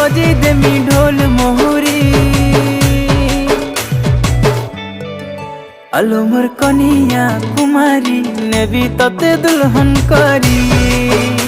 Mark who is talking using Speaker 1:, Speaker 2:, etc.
Speaker 1: बजे देमी ढोल मोहरी। आलो मोर कनिया कुमारी नेबी तते दुल्हन करी।